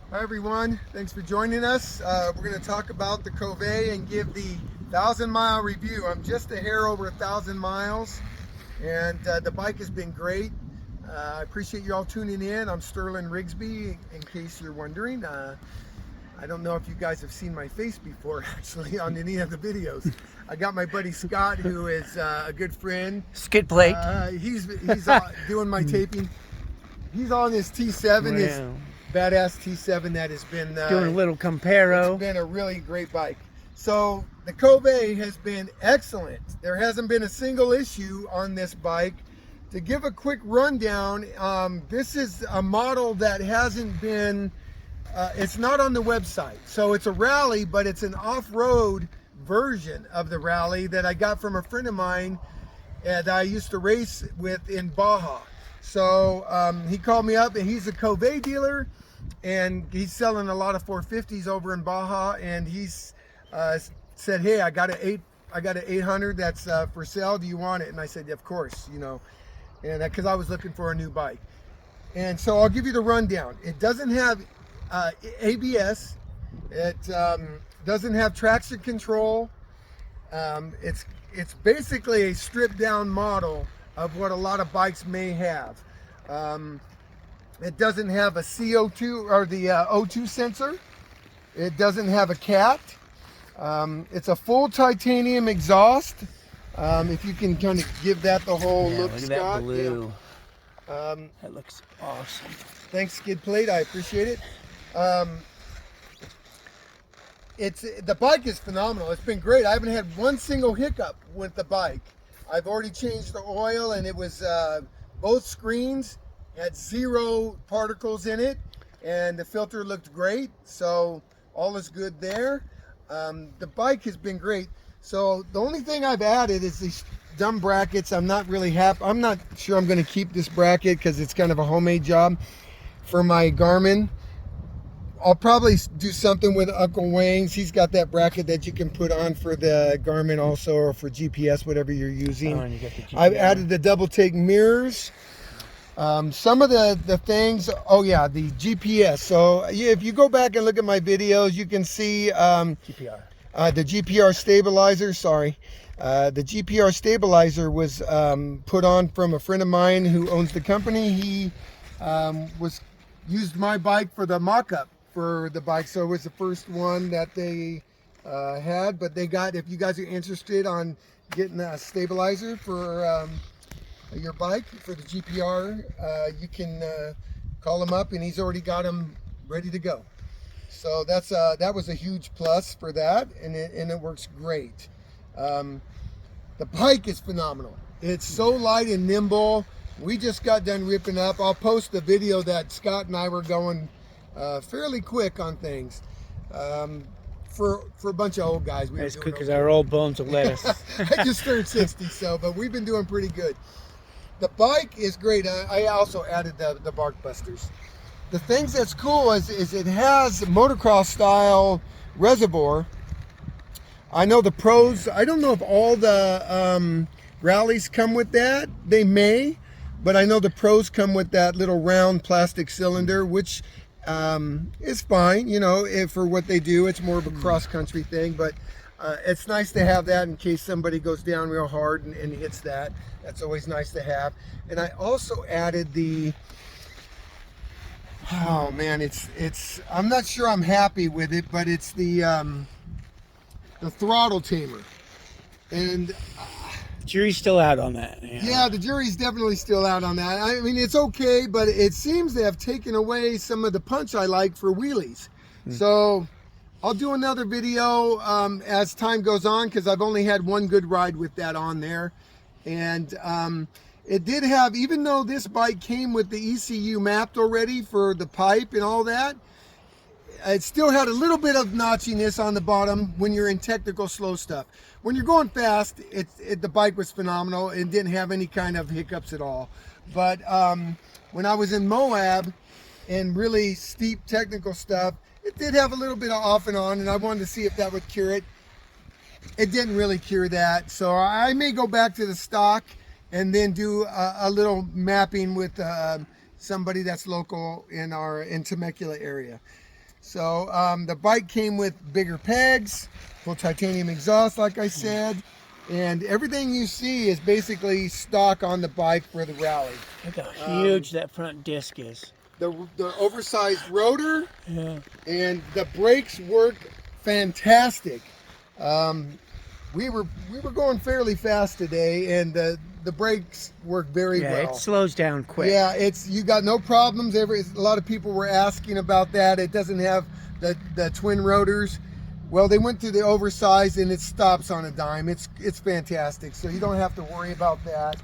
Hi everyone, thanks for joining us. We're going to talk about the Kove and give the 1,000-mile review. I'm just a hair over 1,000 miles and the bike has been great. I appreciate you all tuning in. I'm Sterling Rigsby, in case you're wondering. I don't know if you guys have seen my face before actually on any of the videos. I got my buddy Scott, who is a good friend. Skid plate. He's doing my taping. He's on his T7, his badass T7 that has been doing a little comparo. It's been a really great bike. So the Kove has been excellent. There hasn't been a single issue on this bike. To give a quick rundown, this is a model that hasn't been, it's not on the website. So it's a rally, but it's an off-road version of the rally that I got from a friend of mine that I used to race with in Baja. So he called me up, and he's a Kove dealer, and he's selling a lot of 450s over in Baja. And he's said, "Hey, I got an 800 that's for sale. Do you want it?" And I said, "Of course, you know," and because I was looking for a new bike. And so I'll give you the rundown. It doesn't have ABS. It doesn't have traction control. It's basically a stripped down model of what a lot of bikes may have. It doesn't have a CO2 or the O2 sensor. It doesn't have a cat. It's a full titanium exhaust. If you can kind of give that the whole look, look at Scott. that blue. Yeah. That looks awesome. Thanks, Skid Plate. I appreciate it. The bike is phenomenal. It's been great. I haven't had one single hiccup with the bike. I've already changed the oil, and it was both screens had 0 particles in it, and the filter looked great. So all is good there. The bike has been great. So the only thing I've added is these dumb brackets. I'm not really happy. I'm not sure I'm going to keep this bracket because it's kind of a homemade job for my Garmin. I'll probably do something with Uncle Wayne's. He's got that bracket that you can put on for the Garmin also, or for GPS, whatever you're using. Oh, and you got the GPS. I've added the double take mirrors. Some of the things, oh yeah, the GPS. So if you go back and look at my videos, you can see GPR. The GPR stabilizer, sorry. The GPR stabilizer was put on from a friend of mine who owns the company. He used my bike for the mock-up for the bike, so it was the first one that they had. But they got, if you guys are interested on getting a stabilizer for your bike for the GPR, you can call him up, and he's already got them ready to go. So that's that was a huge plus for that, and it works great. The bike is phenomenal. It's so light and nimble. We just got done ripping up. I'll post the video that Scott and I were going fairly quick on things. For a bunch of old guys, we As were quick doing as okay. our old bones of lettuce. I just turned 60, so, but we've been doing pretty good. The bike is great. I also added the bark busters. The things that's cool is it has motocross style reservoir. I know the pros, I don't know if all the rallies come with that. They may, but I know the pros come with that little round plastic cylinder, which is fine, you know, for what they do. It's more of a cross-country thing, but it's nice to have that in case somebody goes down real hard and hits that. That's always nice to have. And I also added the, oh man, it's I'm not sure I'm happy with it, but it's the throttle tamer. And Jury's still out on that. yeah, the jury's definitely still out on that. I mean, it's okay, but it seems they have taken away some of the punch I like for wheelies. So I'll do another video as time goes on, because I've only had one good ride with that on there. And it did have, even though this bike came with the ECU mapped already for the pipe and all that, it still had a little bit of notchiness on the bottom when you're in technical slow stuff. When you're going fast, the bike was phenomenal and didn't have any kind of hiccups at all. But when I was in Moab and really steep technical stuff, it did have a little bit of off and on, and I wanted to see if that would cure it. It didn't really cure that, so I may go back to the stock and then do a little mapping with somebody that's local in our Temecula area. So the bike came with bigger pegs, full titanium exhaust, like I said, and everything you see is basically stock on the bike for the rally. Look how huge that front disc is. The oversized rotor, Yeah. and the brakes work fantastic. We were going fairly fast today, and the brakes work very Yeah, well. it slows down quick. Yeah, you got no problems. A lot of people were asking about that. It doesn't have the twin rotors. Well, they went to the oversized, and it stops on a dime. It's fantastic, so you don't have to worry about that.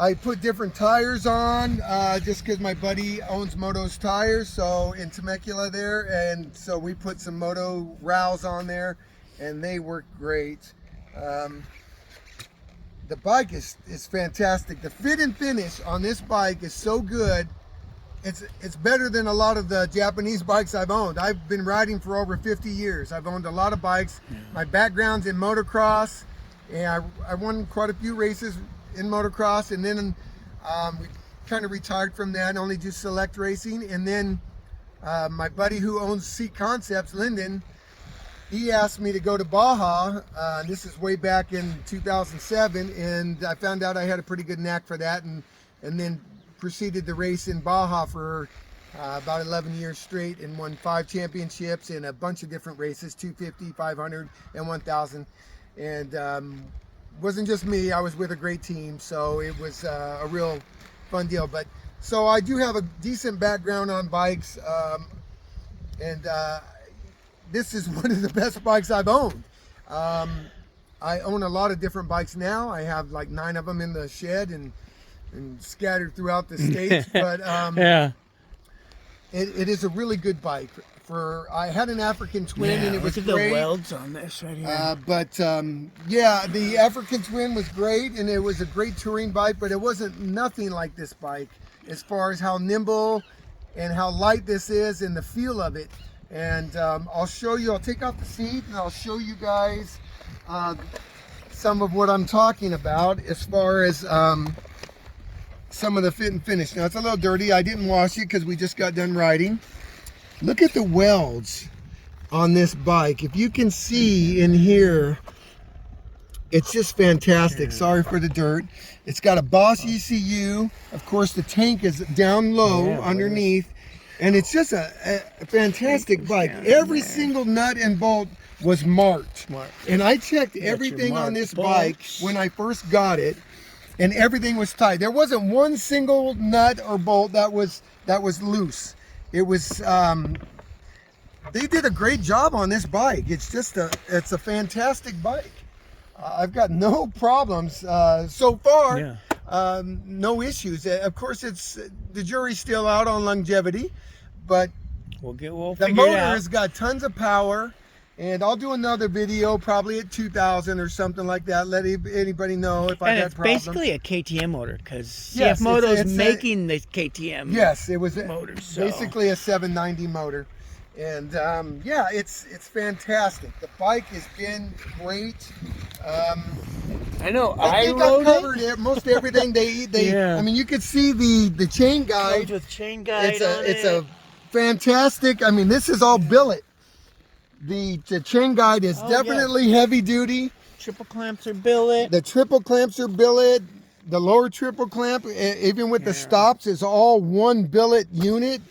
I put different tires on just because my buddy owns Moto's tires, so in Temecula there, and so we put some Moto Rows on there, and they work great. The bike is fantastic. The fit and finish on this bike is so good. It's better than a lot of the Japanese bikes I've owned. I've been riding for over 50 years. I've owned a lot of bikes. My background's in motocross, and I won quite a few races in motocross, and then we kind of retired from that and only do select racing. And then my buddy who owns Seat Concepts, Lyndon, he asked me to go to Baja. This is way back in 2007, and I found out I had a pretty good knack for that, and then proceeded to race in Baja for about 11 years straight, and won 5 championships in a bunch of different races, 250, 500, and 1000. And wasn't just me, I was with a great team, so it was a real fun deal. But so I do have a decent background on bikes, and this is one of the best bikes I've owned. I own a lot of different bikes now. I have like 9 of them in the shed and scattered throughout the states. But Yeah. it is a really good bike. I had an African Twin, and it was look at great. the welds on this right here. But yeah, the African Twin was great, and it was a great touring bike, but it wasn't nothing like this bike as far as how nimble and how light this is and the feel of it. And I'll take off the seat and I'll show you guys some of what I'm talking about as far as some of the fit and finish. Now, it's a little dirty. I didn't wash it because we just got done riding. Look at the welds on this bike. If you can see in here, it's just fantastic. Sorry for the dirt. It's got a Boss ECU. Of course, the tank is down low underneath. And it's just a fantastic bike. Every single nut and bolt was marked. And I checked everything on this bike when I first got it, and everything was tight. There wasn't one single nut or bolt that was loose. It was they did a great job on this bike. It's a fantastic bike. I've got no problems so far. Yeah. No issues. Of course, the jury's still out on longevity, but We'll the figure motor it out. has got tons of power, and I'll do another video probably at 2000 or something like that. Let anybody know if I And had it's problems. basically a KTM motor because Yes, CF Moto's it's making the KTM. Yes, it was motor, so. basically a 790 motor, and yeah, it's fantastic. The bike has been great. I know. I think I've covered most everything they Yeah. I mean, you could see the chain guide. Comes with chain guide It's a fantastic. I mean, this is all billet. The chain guide is definitely heavy duty. Triple clamps are billet. The triple clamps are billet. The lower triple clamp, even with the stops, is all one billet unit.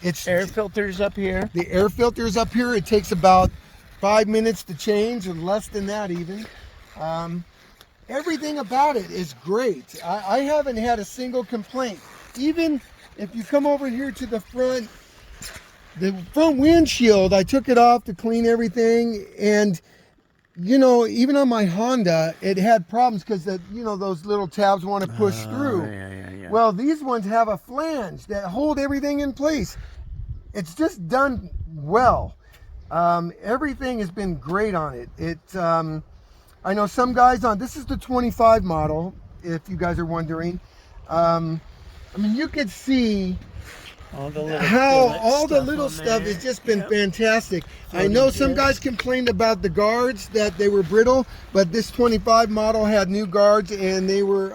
It's Air filters up here. the air filters up here. It takes about 5 minutes to change, and less than that even. Everything about it is great. I haven't had a single complaint. Even if you come over here to the front windshield, I took it off to clean everything, and you know, even on my Honda, it had problems because those little tabs want to push through. Yeah. Well, these ones have a flange that hold everything in place. It's just done well. Everything has been great on it. I know some guys this is the 25 model, if you guys are wondering. I mean, you could see how all the little stuff has just been fantastic. I know some guys complained about the guards, that they were brittle, but this 25 model had new guards, and they were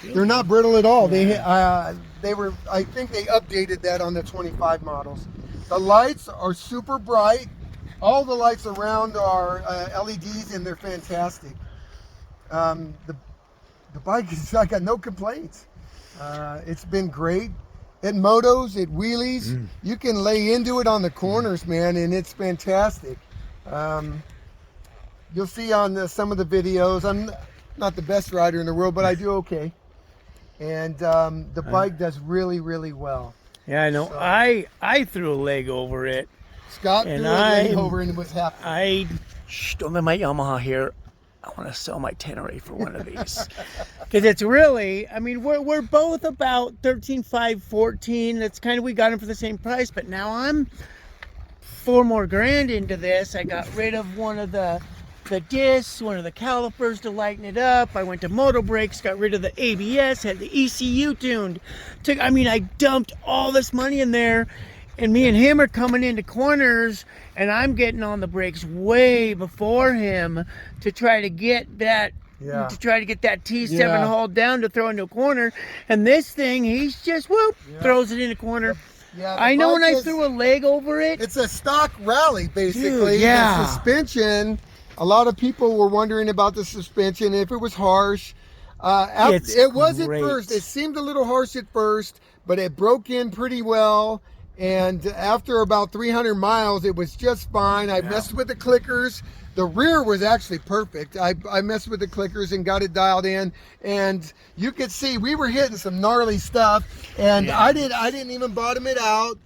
they're not brittle at all. They I think they updated that on the 25 models. The lights are super bright. All the lights around are LEDs, and they're fantastic. The bike is, I got no complaints. It's been great. It motos, it wheelies. You can lay into it on the corners, man, and it's fantastic. You'll see on some of the videos, I'm not the best rider in the world, but I do okay. And the bike does really, really well. Yeah, I know. So, I threw a leg over it. Scott threw a leg over and was happy. Don't let my Yamaha here. I want to sell my Tenere for one of these. Because it's really, I mean, we're both about 13.5, 14. That's kind of, we got them for the same price. But now I'm $4 more grand into this. I got rid of one of the discs, one of the calipers to lighten it up. I went to moto brakes, got rid of the ABS, had the ECU tuned. I dumped all this money in there, and me and him are coming into corners, and I'm getting on the brakes way before him to try to get that T7 hauled down to throw into a corner. And this thing, he's just throws it in a corner. I know when I threw a leg over it. It's a stock rally, basically. Dude, yeah. The suspension. A lot of people were wondering about the suspension, if it was harsh. It was at first. It seemed a little harsh at first, but it broke in pretty well. And after about 300 miles, it was just fine. I messed with the clickers. The rear was actually perfect. I messed with the clickers and got it dialed in. And you could see we were hitting some gnarly stuff. And I didn't even bottom it out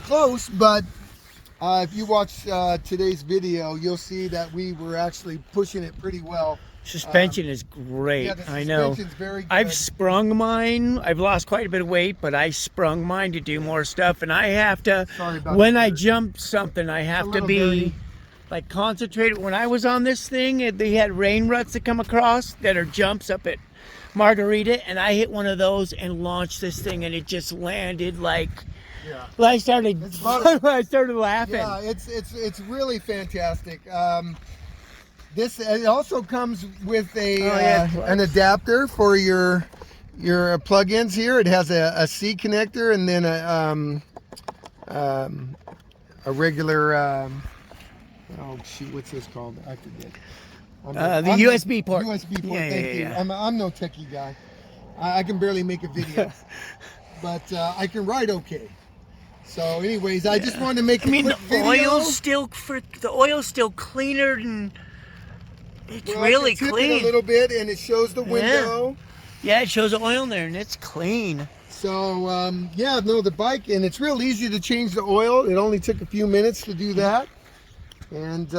close, but if you watch today's video, you'll see that we were actually pushing it pretty well. Suspension is great. Yeah, the I know. suspension's very good. I've sprung mine. I've lost quite a bit of weight, but I sprung mine to do more stuff. And I have to, when I jump something, I have to be like concentrated. When I was on this thing, they had rain ruts that come across that are jumps up at Margarita, and I hit one of those and launched this thing, and it just landed like. Yeah. Well, I started laughing. Yeah, it's really fantastic. It also comes with an adapter for your plug-ins here. It has a C connector and then a regular oh shoot, what's this called? I forget. The USB port. USB port. Thank you. I'm no techie guy. I can barely make a video, but I can ride okay. So, anyways, I just wanted to make a quick video. The oil's still cleaner than it's really I can tip clean. it a little bit, and it shows the window. Yeah, it shows the oil in there, and it's clean. So, the bike, and it's real easy to change the oil. It only took a few minutes to do that. And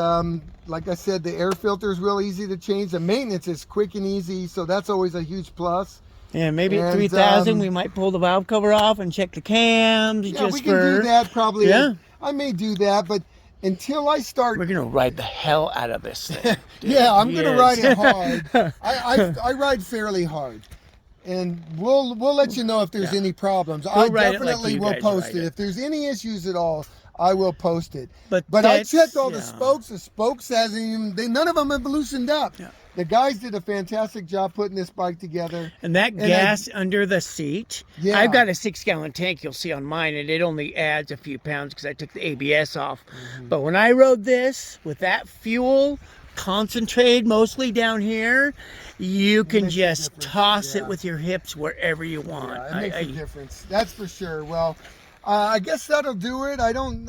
like I said, the air filter is real easy to change. The maintenance is quick and easy, so that's always a huge plus. Yeah, maybe at 3,000 we might pull the valve cover off and check the cams. Yeah, we can do that probably. Yeah. I may do that, but until I start... We're going to ride the hell out of this thing. Yeah, I'm going to ride it hard. I ride fairly hard. And we'll let you know if there's any problems. I definitely will post it. If there's any issues at all, I will post it. But I checked all the spokes. The spokes none of them have loosened up. Yeah. The guys did a fantastic job putting this bike together. And that gas under the seat, I've got a 6-gallon tank you'll see on mine, and it only adds a few pounds because I took the ABS off. But when I rode this with that fuel concentrated mostly down here, you can just toss it with your hips wherever you want. Yeah, it makes a difference. That's for sure. Well, I guess that'll do it. I don't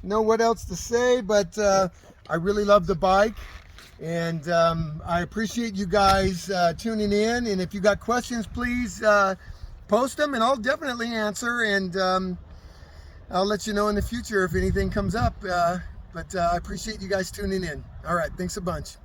know what else to say, but I really love the bike. And I appreciate you guys tuning in. And if you got questions, please post them, and I'll definitely answer. And I'll let you know in the future if anything comes up. But I appreciate you guys tuning in. All right, thanks a bunch.